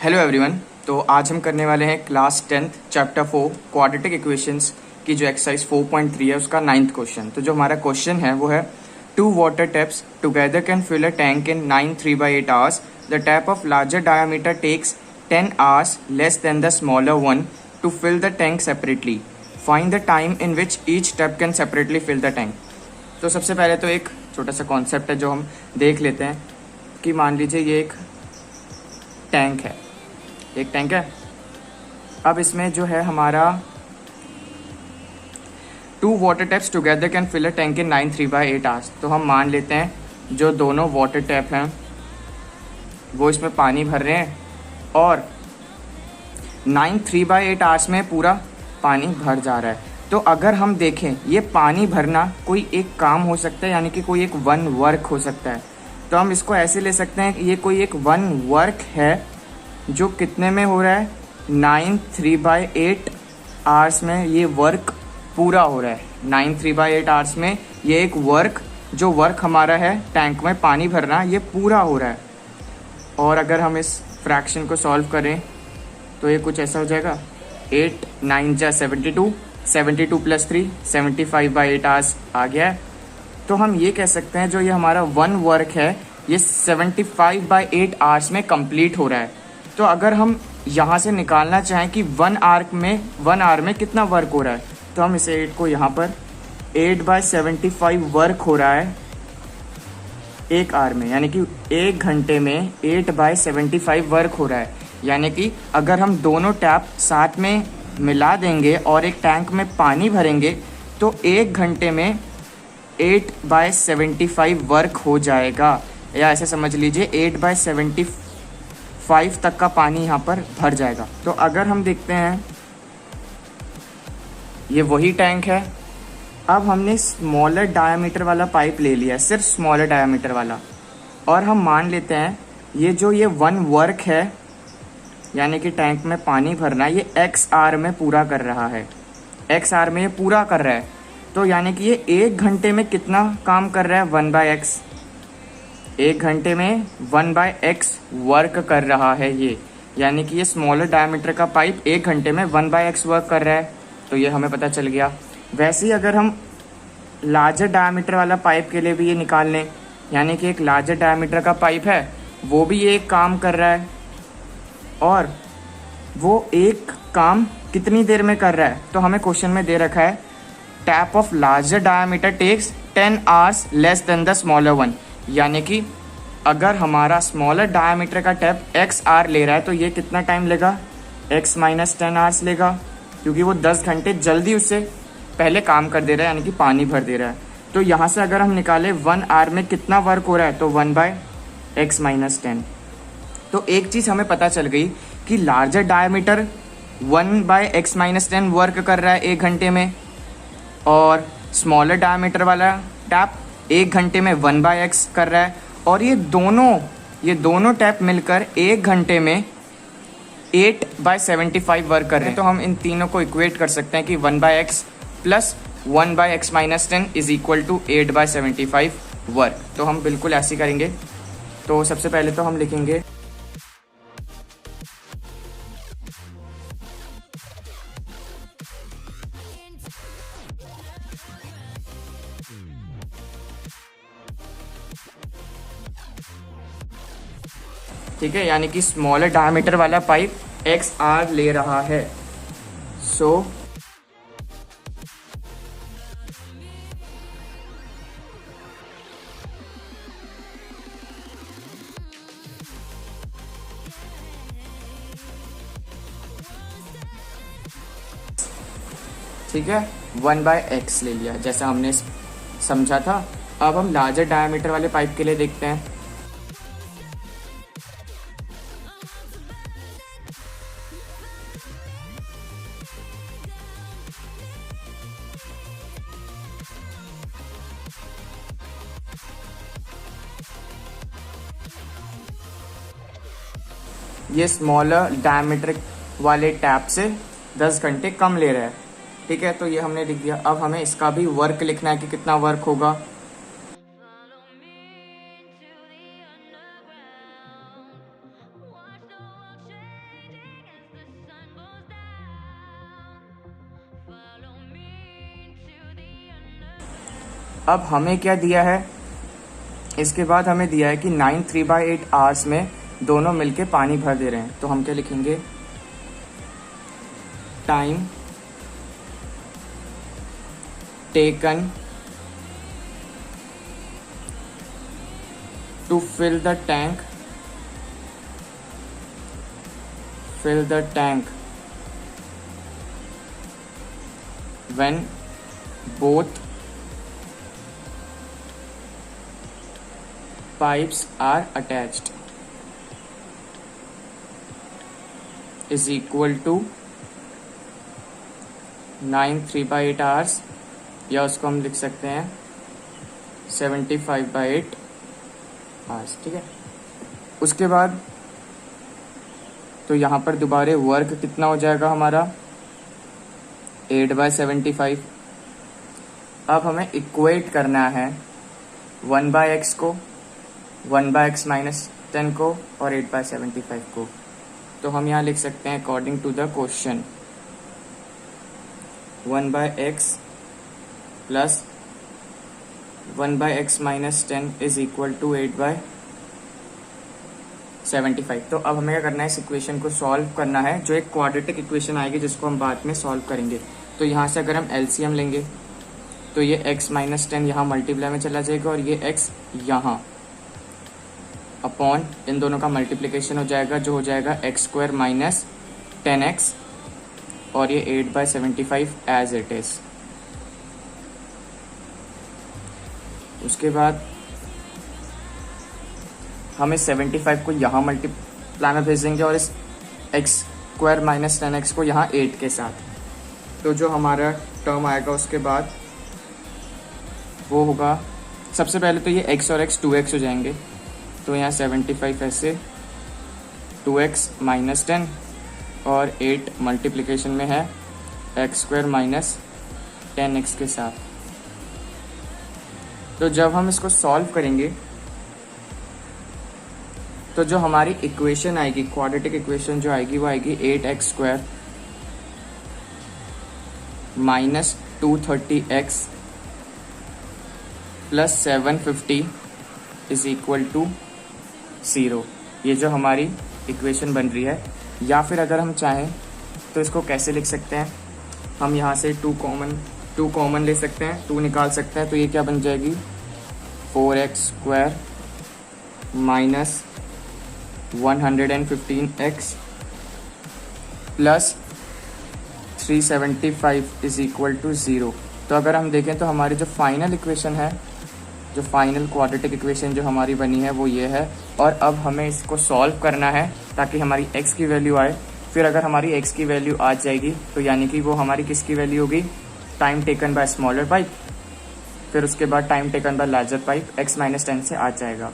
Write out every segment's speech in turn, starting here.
Hello everyone. तो आज हम करने वाले हैं class 10th chapter 4 quadratic equations की जो एक्सरसाइज 4.3 है उसका 9th क्वेश्चन। तो जो हमारा क्वेश्चन है वो है two water taps together can fill a tank in 9 3/8 hours. The tap of larger diameter takes 10 hours less than the smaller one to fill the tank separately. Find the time in which each tap can separately fill the tank. तो सबसे पहले तो एक छोटा सा concept है जो हम देख लेते हैं कि मान लीजिए ये एक टैंक है, एक टैंक है। अब इसमें जो है हमारा two water taps together can fill a tank in 9 3/8 hours. तो हम मान लेते हैं जो दोनों वाटर टैप हैं वो इसमें पानी भर रहे हैं और 9 3/8 आवर्स में पूरा पानी भर जा रहा है। तो अगर हम देखें ये पानी भरना कोई एक काम हो सकता है, यानी कि कोई एक वन वर्क हो सकता है। तो हम इसको ऐसे ले सकते हैं कि ये कोई एक वन वर्क है जो कितने में हो रहा है, 9 3/8 आवर्स में ये वर्क पूरा हो रहा है। 9 3/8 आवर्स में ये एक वर्क, जो वर्क हमारा है टैंक में पानी भरना, ये पूरा हो रहा है। और अगर हम इस फ्रैक्शन को सॉल्व करें तो ये कुछ ऐसा हो जाएगा, 8 9 जा 72, 72 + 3 75/8 आवर्स आ गया है। तो हम ये कह सकते हैं जो ये हमारा वन वर्क है ये 75/8 आवर्स में कंप्लीट हो रहा है। तो अगर हम यहाँ से निकालना चाहें कि 1 आवर में कितना वर्क हो रहा है, तो हम इसे 8 को यहाँ पर 8/75 वर्क हो रहा है एक आवर में, यानी कि एक घंटे में 8/75 वर्क हो रहा है। यानी कि अगर हम दोनों टैप साथ में मिला देंगे और एक टैंक में पानी भरेंगे तो एक घंटे में 8/75 वर्क हो जाएगा, या ऐसे समझ लीजिए 8/75 तक का पानी यहाँ पर भर जाएगा। तो अगर हम देखते हैं ये वही टैंक है। अब हमने स्मॉलर डायामीटर वाला पाइप ले लिया है, सिर्फ स्मॉलर डायामीटर वाला, और हम मान लेते हैं ये वन वर्क है, यानी कि टैंक में पानी भरना, ये x आवर में पूरा कर रहा है, x आवर में ये पूरा कर रहा है। तो यानी कि ये एक घंटे में कितना काम कर रहा है, 1/x, एक घंटे में 1/x वर्क कर रहा है ये। यानी कि ये स्मॉलर डायमीटर का पाइप एक घंटे में 1/x वर्क कर रहा है। तो ये हमें पता चल गया। वैसे ही अगर हम लार्जर डायमीटर वाला पाइप के लिए भी ये निकाल लें, यानी कि एक लार्जर डायमीटर का पाइप है वो भी ये एक काम कर रहा है, और वो एक काम कितनी देर में कर रहा है। तो हमें क्वेश्चन में दे रखा है tap of larger diameter takes 10 hours less than the smaller one. यानी कि अगर हमारा स्मॉलर डायमीटर का टैप x आवर ले रहा है तो ये कितना टाइम लेगा, x - 10 आवर्स लेगा, क्योंकि वो 10 घंटे जल्दी उससे पहले काम कर दे रहा है, यानी कि पानी भर दे रहा है। तो यहाँ से अगर हम निकालें 1 आवर में कितना वर्क हो रहा है, तो 1/x - 10। तो एक चीज़ हमें पता चल गई कि लार्जर डायमीटर 1/x - 10 वर्क कर रहा है एक घंटे में, और स्मॉलर डायमीटर वाला टैप एक घंटे में 1/x कर रहा है। और ये दोनों टैप मिलकर एक घंटे में 8/75 वर्क कर रहे हैं। तो हम इन तीनों को इक्वेट कर सकते हैं कि 1/x + 1/x - 10 = 8/75 वर्क। तो हम बिल्कुल ऐसे करेंगे। तो सबसे पहले तो हम लिखेंगे ठीक है, यानी कि स्मॉलर डायमीटर वाला पाइप x आवर ले रहा है। सो ठीक है, 1/x ले लिया जैसा हमने समझा था। अब हम लार्जर डायमीटर वाले पाइप के लिए देखते हैं। ये स्मॉलर डायमीटर वाले टैप से 10 घंटे कम ले रहा है। ठीक है, तो ये हमने लिख दिया। अब हमें इसका भी वर्क लिखना है कि कितना वर्क होगा। अब हमें क्या दिया है, इसके बाद हमें दिया है कि 9 3/8 आवर्स में दोनों मिलके पानी भर दे रहे हैं। तो हम क्या लिखेंगे, time taken to fill the tank when both pipes are attached is equal to 9 3/8 hours, या उसको हम लिख सकते हैं 75/8 hours। ठीक है, उसके बाद तो यहाँ पर दोबारा वर्क कितना हो जाएगा हमारा 8/75। अब हमें इक्वेट करना है 1/x को, 1/x - 10 को और 8/75 को। तो हम यहाँ लिख सकते हैं according to the question 1/x plus 1/x - 10 is equal to 8/75। तो अब हमें क्या करना है, इस इक्वेशन को सॉल्व करना है, जो एक क्वाड्रेटिक इक्वेशन आएगी जिसको हम बाद में सॉल्व करेंगे। तो यहाँ से अगर हम एलसीएम लेंगे तो ये x - 10 यहाँ मल्टीप्लाई में चला जाएगा और ये x यहाँ अपॉन इन दोनों का मल्टीप्लिकेशन हो जाएगा, जो हो जाएगा x² - 10x और ये 8/75 एज इट इज। उसके बाद हम इस 75 को यहाँ मल्टीप्लाई में भेजेंगे और इस x² - 10x को यहाँ 8 के साथ। तो जो हमारा टर्म आएगा उसके बाद वो होगा, सबसे पहले तो ये x और x 2x हो जाएंगे। तो यहाँ 75 ऐसे 2x - 10 और 8 मल्टीप्लिकेशन में है x² - 10x के साथ। तो जब हम इसको सॉल्व करेंगे तो जो हमारी इक्वेशन आएगी, क्वाड्रेटिक इक्वेशन जो आएगी वो आएगी 8x² - 230x plus 750 is equal to 0। ये जो हमारी इक्वेशन बन रही है। या फिर अगर हम चाहें तो इसको कैसे लिख सकते हैं, हम यहाँ से 2 कॉमन ले सकते हैं, 2 निकाल सकते हैं। तो ये क्या बन जाएगी 4x² - 115x plus 375 is equal to 0। तो अगर हम देखें तो हमारी जो फाइनल इक्वेशन है, जो फाइनल क्वाड्रेटिक इक्वेशन जो हमारी बनी है वो ये है। और अब हमें इसको सॉल्व करना है ताकि हमारी x की वैल्यू आए। फिर अगर हमारी x की वैल्यू आ जाएगी तो यानी कि वो हमारी किसकी वैल्यू होगी, time taken by smaller pipe, फिर उसके बाद time taken by larger pipe x - 10 से आ जाएगा।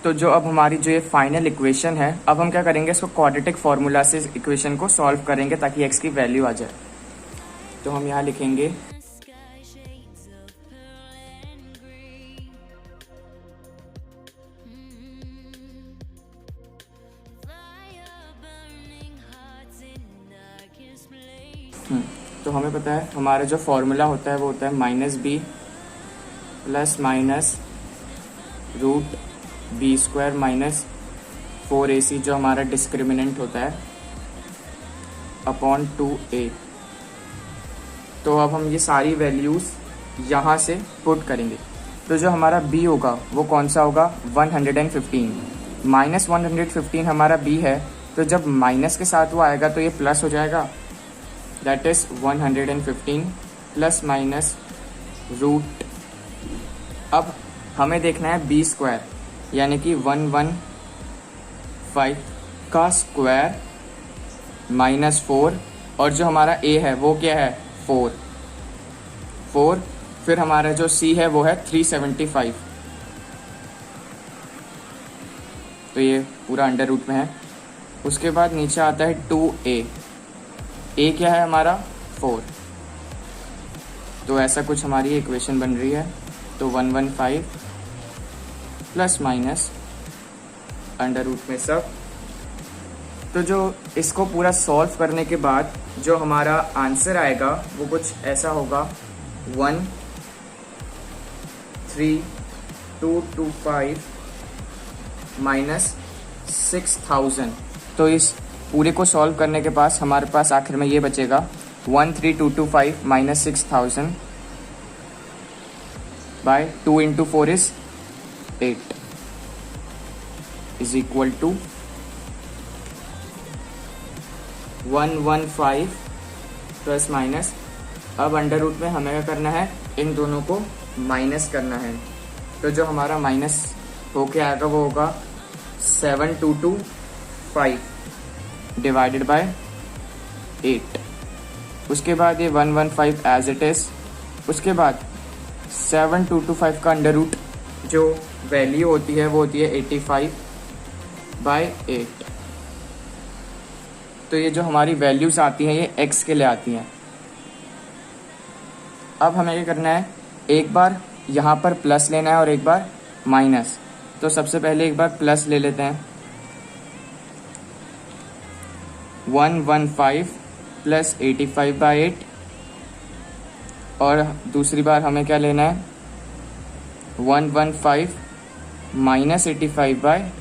तो जो अब हमारी जो ये फाइनल इक्वेशन है, अब हम क्या करेंगे, इसको क्वाड्रेटिक फार्मूला से इक्वेशन को सॉल्व करेंगे ताकि x की वैल्यू आ जाए। तो हम यहाँ लिखेंगे तो हमें पता है हमारा जो फॉर्मूला होता है वो होता है -b plus minus √b² - 4ac जो हमारा डिस्क्रिमिनेंट होता है अपॉन 2a। तो अब हम ये सारी वैल्यूज यहाँ से पुट करेंगे। तो जो हमारा b होगा वो कौन सा होगा 115 -115 हमारा b है। तो जब माइनस के साथ वो आएगा तो ये प्लस हो जाएगा, that is 115 plus minus root. अब हमें देखना है b² यानी कि 115 का स्क्वायर -4 और जो हमारा a है वो क्या है 4। फिर हमारा जो c है वो है 375। तो ये पूरा अंडर रूट में है। उसके बाद नीचे आता है 2a, a क्या है हमारा 4। तो ऐसा कुछ हमारी इक्वेशन बन रही है। तो 115 प्लस माइनस अंडर रूट में सब। तो जो इसको पूरा सॉल्व करने के बाद जो हमारा आंसर आएगा वो कुछ ऐसा होगा 1 13,225 माइनस 6,000। तो इस पूरे को सॉल्व करने के पास हमारे पास आखिर में ये बचेगा 13,225 minus 6,000 by 2 into 4 is 8 is equal to 115 plus minus. अब अंडर रूट में हमें क्या करना है, इन दोनों को माइनस करना है। तो जो हमारा माइनस होके आएगा वो होगा 7,225 डिवाइडेड बाय 8। उसके बाद ये 115 एज इट इज। उसके बाद 7,225 का अंडर रूट जो वैल्यू होती है वो होती है 85 बाय 8। तो ये जो हमारी वैल्यूज आती हैं ये x के लिए आती हैं। अब हमें क्या करना है, एक बार यहाँ पर प्लस लेना है और एक बार माइनस। तो सबसे पहले एक बार प्लस ले लेते हैं, 115 प्लस 85 बाय 8। और दूसरी बार हमें क्या लेना है, 115 माइनस 85 बाय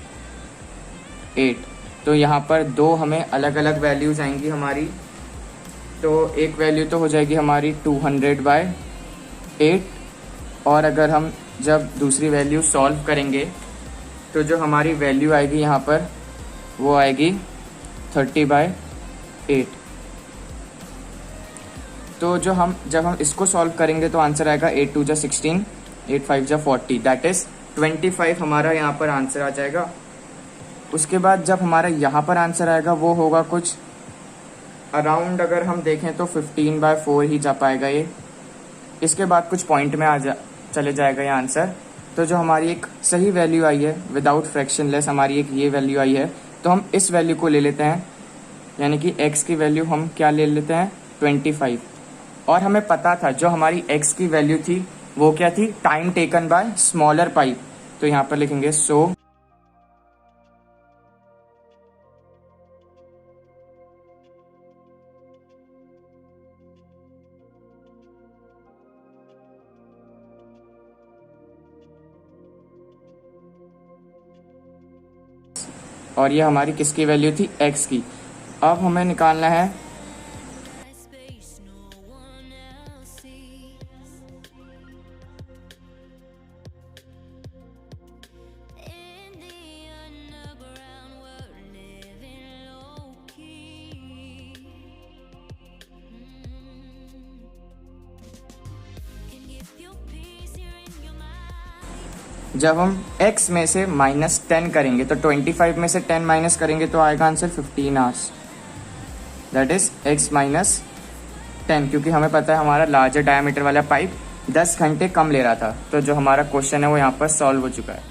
8। तो यहाँ पर दो हमें अलग अलग वैल्यूज आएंगी हमारी। तो एक वैल्यू तो हो जाएगी हमारी 200 बाय 8, और अगर हम जब दूसरी वैल्यू सॉल्व करेंगे तो जो हमारी वैल्यू आएगी यहाँ पर वो आएगी 30 बाय 8। तो जब हम इसको सॉल्व करेंगे तो आंसर आएगा 8 2 जा 16, 8 5 जा 40, दैट इज 25 हमारा यहाँ पर आंसर आ जाएगा। उसके बाद जब हमारा यहाँ पर आंसर आएगा वो होगा कुछ अराउंड, अगर हम देखें तो 15 बाय 4 ही जा पाएगा ये। इसके बाद कुछ पॉइंट में चले जाएगा ये आंसर। तो जो हमारी एक सही वैल्यू आई है विदाउट फ्रैक्शन लेस, हमारी एक ये वैल्यू आई है, तो हम इस वैल्यू को ले लेते हैं, यानी कि x की वैल्यू हम क्या ले लेते हैं, 25। और हमें पता था जो हमारी x की वैल्यू थी वो क्या थी, time taken by smaller pipe. तो यहाँ पर लिखेंगे सो और ये हमारी किसकी वैल्यू थी, x की। अब हमें निकालना है जब हम x में से -10 करेंगे तो 25 में से 10 माइनस करेंगे तो आएगा answer 15 hours, that is x -10, क्योंकि हमें पता है हमारा लार्जर डायमीटर वाला पाइप 10 घंटे कम ले रहा था। तो जो हमारा क्वेश्चन है वो यहाँ पर सॉल्व हो चुका है।